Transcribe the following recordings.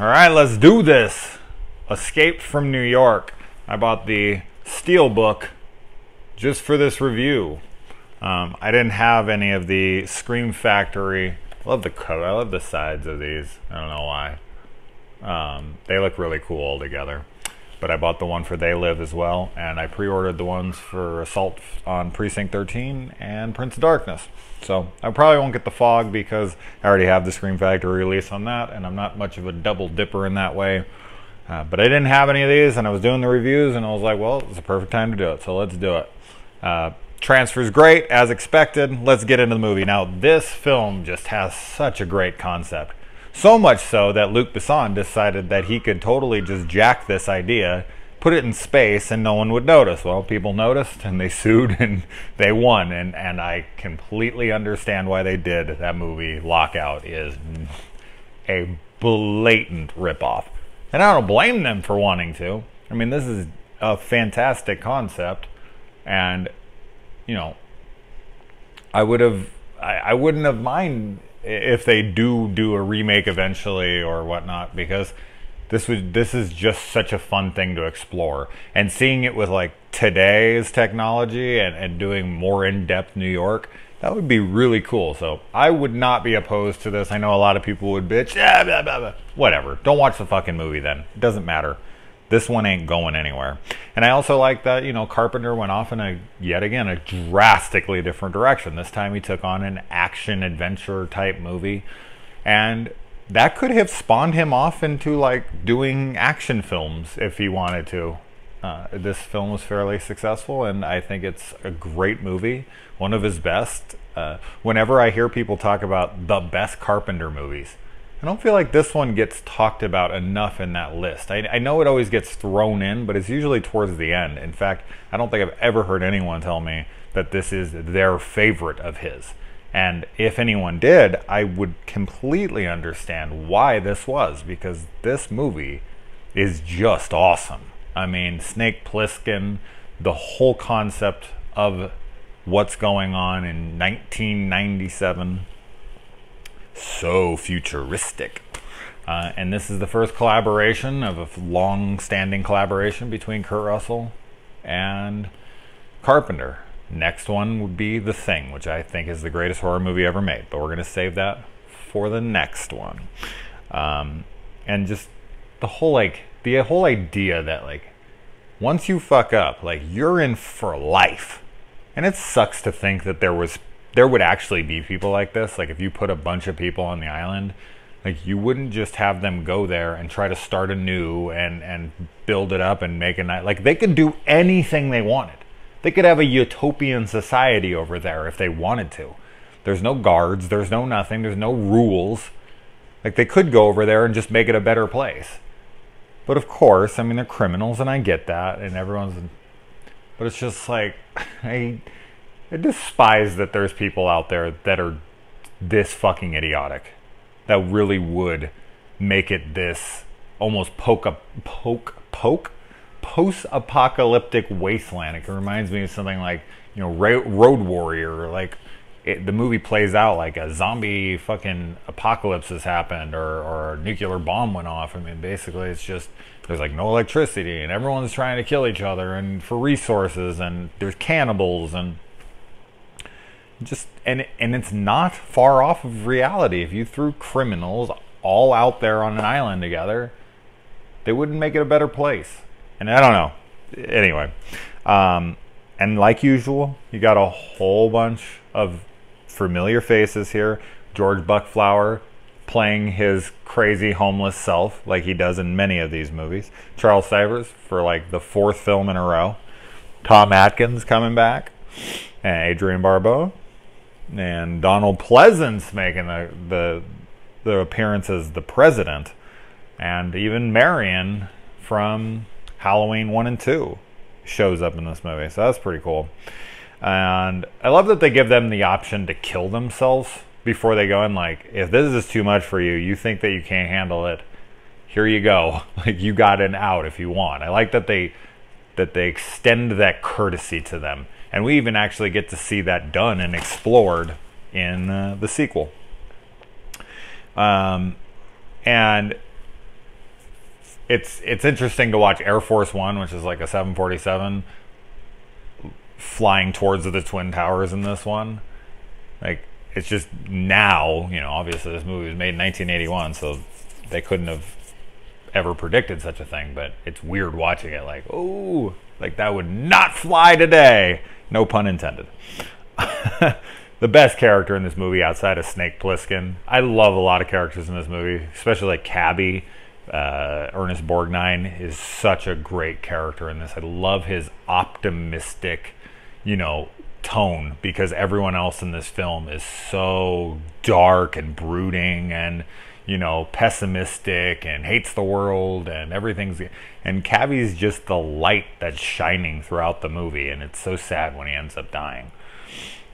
All right, let's do this. Escape from New York. I bought the Steelbook just for this review. I didn't have any of the Scream Factory. I love the coat. I love the sides of these. I don't know why. They look really cool all together. But I bought the one for They Live as well, and I pre-ordered the ones for Assault on Precinct 13 and Prince of Darkness. So I probably won't get the Fog because I already have the Scream Factory release on that, and I'm not much of a double dipper in that way. But I didn't have any of these, and I was doing the reviews, and I was like, well, it's a perfect time to do it, so let's do it. Transfer's great, as expected. Let's get into the movie. Now, this film just has such a great concept. So much so that Luc Besson decided that he could totally just jack this idea, put it in space, and no one would notice. Well, people noticed, and they sued, and they won. And I completely understand why they did. That movie, Lockout, is a blatant ripoff. And I don't blame them for wanting to. I mean, this is a fantastic concept. And, you know, I wouldn't have minded if they do a remake eventually or whatnot, because this is just such a fun thing to explore, and seeing it with like today's technology and doing more in-depth New York, that would be really cool. So I would not be opposed to this. I know a lot of people would bitch, yeah, blah, blah, blah. Whatever, don't watch the fucking movie then, it doesn't matter. This one ain't going anywhere. And I also like that, you know, Carpenter went off in yet again, a drastically different direction. This time he took on an action-adventure type movie. And that could have spawned him off into, like, doing action films if he wanted to. This film was fairly successful, and I think it's a great movie. One of his best. Whenever I hear people talk about the best Carpenter movies, I don't feel like this one gets talked about enough in that list. I know it always gets thrown in, but it's usually towards the end. In fact, I don't think I've ever heard anyone tell me that this is their favorite of his. And if anyone did, I would completely understand why this was, because this movie is just awesome. I mean, Snake Plissken, the whole concept of what's going on in 1997, so futuristic. And this is the first collaboration of a long-standing collaboration between Kurt Russell and Carpenter. Next one would be The Thing, which I think is the greatest horror movie ever made, but we're going to save that for the next one. And just the whole idea that, like, once you fuck up, like, you're in for life. And it sucks to think that there would actually be people like this. Like, if you put a bunch of people on the island, like, you wouldn't just have them go there and try to start anew and build it up and make a night. Like, they could do anything they wanted. They could have a utopian society over there if they wanted to. There's no guards, there's no nothing, there's no rules. Like, they could go over there and just make it a better place. But of course, I mean, they're criminals, and I get that, and but it's just like, I despise that there's people out there that are this fucking idiotic, that really would make it this almost post-apocalyptic wasteland. It reminds me of something like, you know, Road Warrior. Like, the movie plays out like a zombie fucking apocalypse has happened, or a nuclear bomb went off. I mean, basically, it's just, there's like no electricity, and everyone's trying to kill each other and for resources, and there's cannibals, and just and it's not far off of reality. If you threw criminals all out there on an island together, they wouldn't make it a better place. And I don't know. Anyway, and like usual, you got a whole bunch of familiar faces here. George Buckflower playing his crazy homeless self like he does in many of these movies. Charles Stivers for like the 4th film in a row. Tom Atkins coming back, and Adrienne Barbeau, and Donald Pleasance making the appearance as the president, and even Marion from Halloween 1 and 2 shows up in this movie. So that's pretty cool. And I love that they give them the option to kill themselves before they go in. Like, if this is too much for you, you think that you can't handle it, here you go. Like, you got an out if you want. I like that they extend that courtesy to them. And we even actually get to see that done and explored in the sequel. And it's interesting to watch Air Force One, which is like a 747, flying towards the Twin Towers in this one. Like, it's just now, you know, obviously this movie was made in 1981, so they couldn't have ever predicted such a thing, but it's weird watching it like, oh, like that would not fly today. No pun intended. The best character in this movie outside of Snake Plissken. I love a lot of characters in this movie, especially like Cabby. Ernest Borgnine is such a great character in this. I love his optimistic, you know, tone, because everyone else in this film is so dark and brooding and, you know, pessimistic and hates the world and everything's, and Cabby's just the light that's shining throughout the movie, and it's so sad when he ends up dying.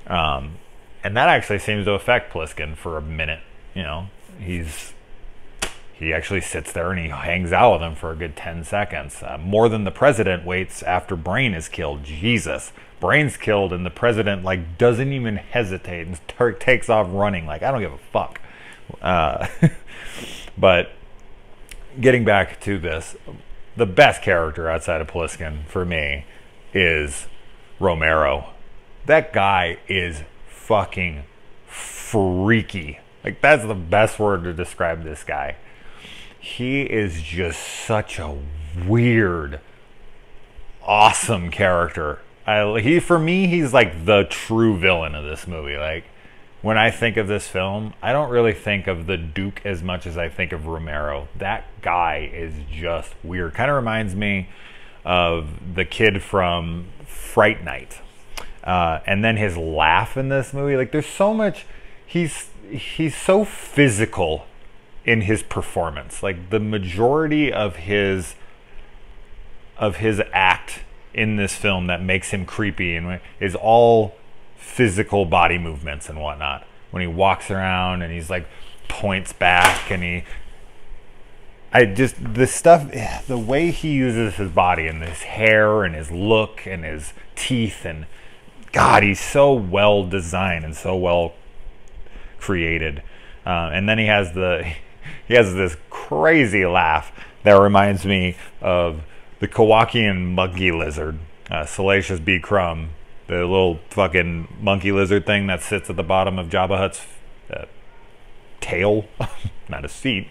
And that actually seems to affect Plissken for a minute. You know, he actually sits there and he hangs out with him for a good 10 seconds. More than the president waits after Brain is killed. Jesus. Brain's killed and the president, like, doesn't even hesitate and takes off running. Like, I don't give a fuck. But getting back to this, the best character outside of Plissken for me is Romero. That guy is fucking freaky. Like, that's the best word to describe this guy. He is just such a weird, awesome character. For me, he's like the true villain of this movie. Like, when I think of this film, I don't really think of the Duke as much as I think of Romero. That guy is just weird. Kind of reminds me of the kid from Fright Night. And then his laugh in this movie. Like, there's so much. He's so physical in his performance. Like, the majority of his act in this film that makes him creepy and is all physical body movements and whatnot. When he walks around and he's like points back and the way he uses his body and his hair and his look and his teeth, and God, he's so well designed and so well created. And then he has this crazy laugh that reminds me of the Kowakian monkey lizard, Salacious B. Crumb, the little fucking monkey lizard thing that sits at the bottom of Jabba Hutt's tail, not his feet,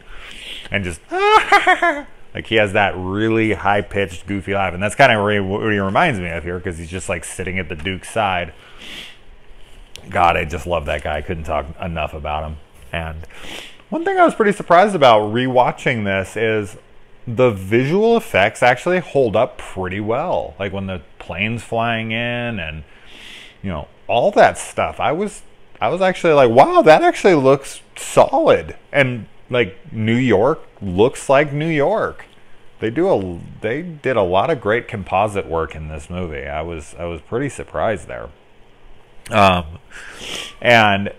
and just like, he has that really high-pitched, goofy laugh, and that's kind of what he reminds me of here, because he's just like sitting at the Duke's side. God, I just love that guy. I couldn't talk enough about him. And one thing I was pretty surprised about rewatching this is the visual effects actually hold up pretty well. Like, when the plane's flying in and, you know, all that stuff. I was actually like, wow, that actually looks solid. And like, New York looks like New York. They did a lot of great composite work in this movie. I was pretty surprised there. And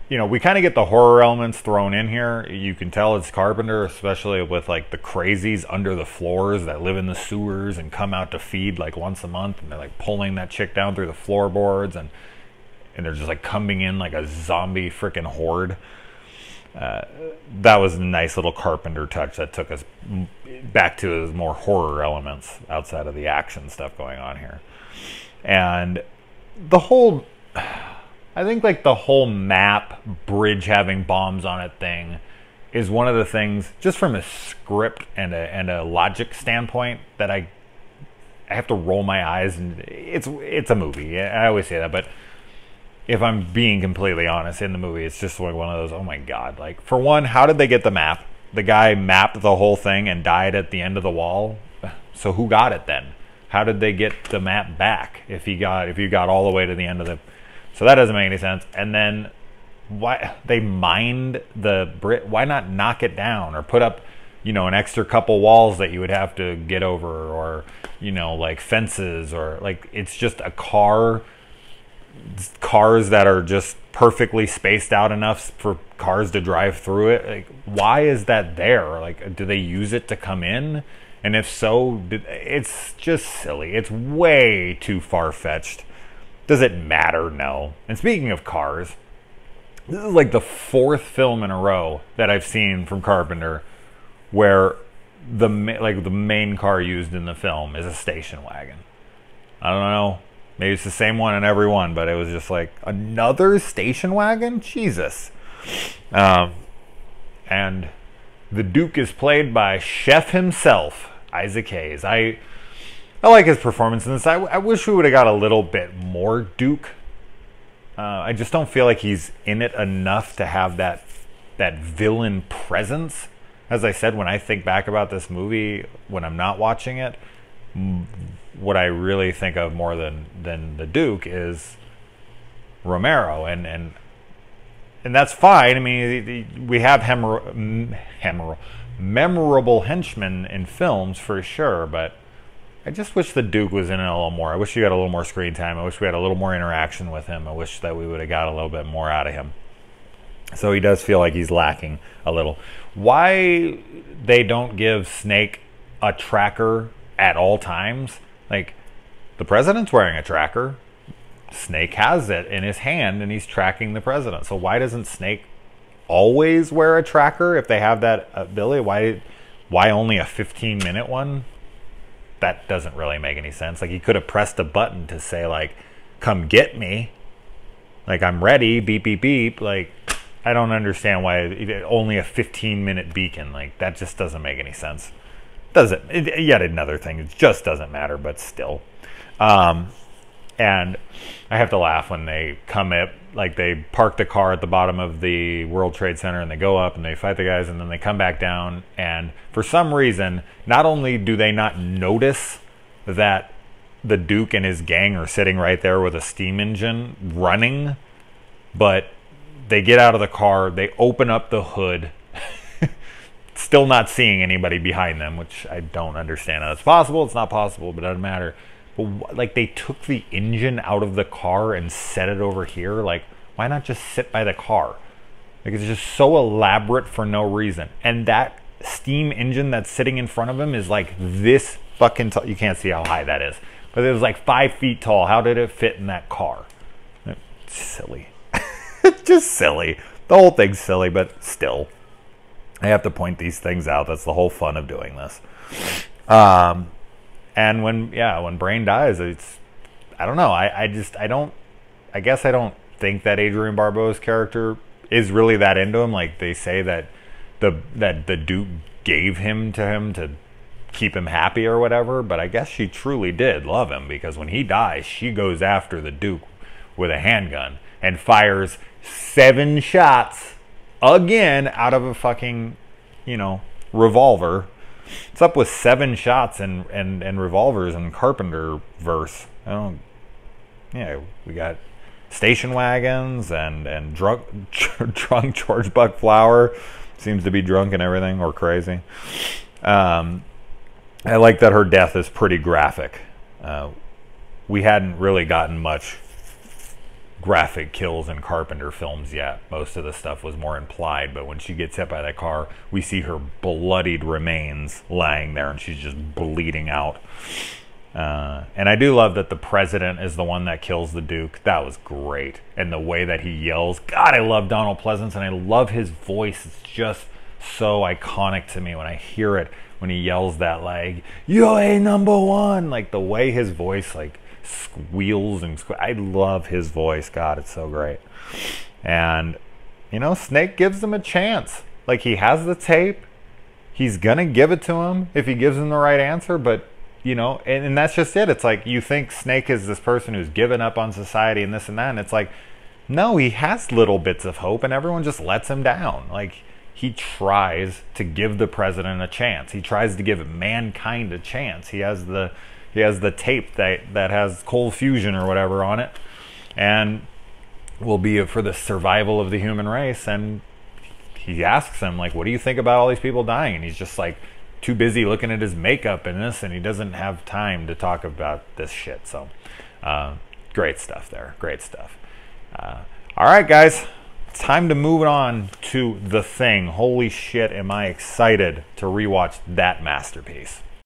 you know, we kind of get the horror elements thrown in here. You can tell it's Carpenter, especially with like the crazies under the floors that live in the sewers and come out to feed like once a month, and they're like pulling that chick down through the floorboards, and they're just like coming in like a zombie freaking horde. That was a nice little Carpenter touch that took us back to his more horror elements outside of the action stuff going on here. And the whole, I think like the whole map bridge having bombs on it thing is one of the things, just from a script and a logic standpoint, that I have to roll my eyes. And it's a movie. I always say that, but if I'm being completely honest, in the movie, it's just like one of those, oh my God. Like, for one, how did they get the map? The guy mapped the whole thing and died at the end of the wall. So who got it then? How did they get the map back if you got all the way to the end of the... So that doesn't make any sense. And then why they mined the Brit? Why not knock it down or put up, you know, an extra couple walls that you would have to get over, or, you know, like fences, or like, it's just a cars that are just perfectly spaced out enough for cars to drive through it. Like, why is that there? Like, do they use it to come in? And if so, it's just silly. It's way too far-fetched. Does it matter? No. And speaking of cars, this is like the fourth film in a row that I've seen from Carpenter where the main car used in the film is a station wagon. I don't know. Maybe it's the same one in every one, but it was just like, another station wagon? Jesus. And the Duke is played by Chef himself, Isaac Hayes. I like his performance in this. I wish we would have got a little bit more Duke. I just don't feel like he's in it enough to have that villain presence. As I said, when I think back about this movie, when I'm not watching it, what I really think of more than the Duke is Romero, and that's fine. I mean, we have memorable henchmen in films for sure, but I just wish the Duke was in it a little more. I wish you got a little more screen time. I wish we had a little more interaction with him. I wish that we would have got a little bit more out of him. So he does feel like he's lacking a little. Why they don't give Snake a tracker at all times? Like, the president's wearing a tracker. Snake has it in his hand and he's tracking the president. So why doesn't Snake always wear a tracker if they have that ability? Why only a 15-minute one? That doesn't really make any sense. Like, he could have pressed a button to say, like, come get me. Like, I'm ready, beep, beep, beep. Like, I don't understand why only a 15-minute beacon. Like, that just doesn't make any sense. Yet another thing, it just doesn't matter, but still. And I have to laugh when they come up, like, they park the car at the bottom of the World Trade Center and they go up and they fight the guys and then they come back down, and for some reason, not only do they not notice that the Duke and his gang are sitting right there with a steam engine running, but they get out of the car, they open up the hood, still not seeing anybody behind them, which I don't understand how it's possible. It's not possible, but it doesn't matter. But like, they took the engine out of the car and set it over here. Like, why not just sit by the car? Like, it's just so elaborate for no reason. And that steam engine that's sitting in front of him is like this fucking tall. You can't see how high that is, but it was like 5 feet tall. How did it fit in that car? It's silly. It's just silly. The whole thing's silly, but still, I have to point these things out. That's the whole fun of doing this. And when Brain dies, I don't know. I guess I don't think that Adrian Barbeau's character is really that into him. Like, they say that the Duke gave him to keep him happy or whatever, but I guess she truly did love him, because when he dies, she goes after the Duke with a handgun and fires 7 shots again out of a fucking, revolver. It's up with 7 shots and revolvers in Carpenter verse. We got station wagons and drunk George Buck Flower seems to be drunk and everything, or crazy. I like that her death is pretty graphic. We hadn't really gotten much graphic kills in Carpenter films yet. Most of the stuff was more implied, but when she gets hit by that car, we see her bloodied remains lying there and she's just bleeding out. And I do love that the president is the one that kills the Duke. That was great. And the way that he yells, God, I love Donald Pleasance, and I love his voice. It's just so iconic to me when I hear it, when he yells that, like, you're a #1. Like, the way his voice, like, squeals and I love his voice. God, it's so great. And Snake gives him a chance. Like, he has the tape, he's gonna give it to him if he gives him the right answer. But and that's just it. It's like, you think Snake is this person who's given up on society and this and that, and it's like, no, he has little bits of hope and everyone just lets him down. Like, he tries to give the president a chance. He tries to give mankind a chance. He has the tape that has cold fusion or whatever on it, and will be for the survival of the human race. And he asks him, like, what do you think about all these people dying? And he's just like too busy looking at his makeup and this, and he doesn't have time to talk about this shit. So great stuff there. Great stuff. All right, guys, it's time to move on to The Thing. Holy shit, am I excited to rewatch that masterpiece.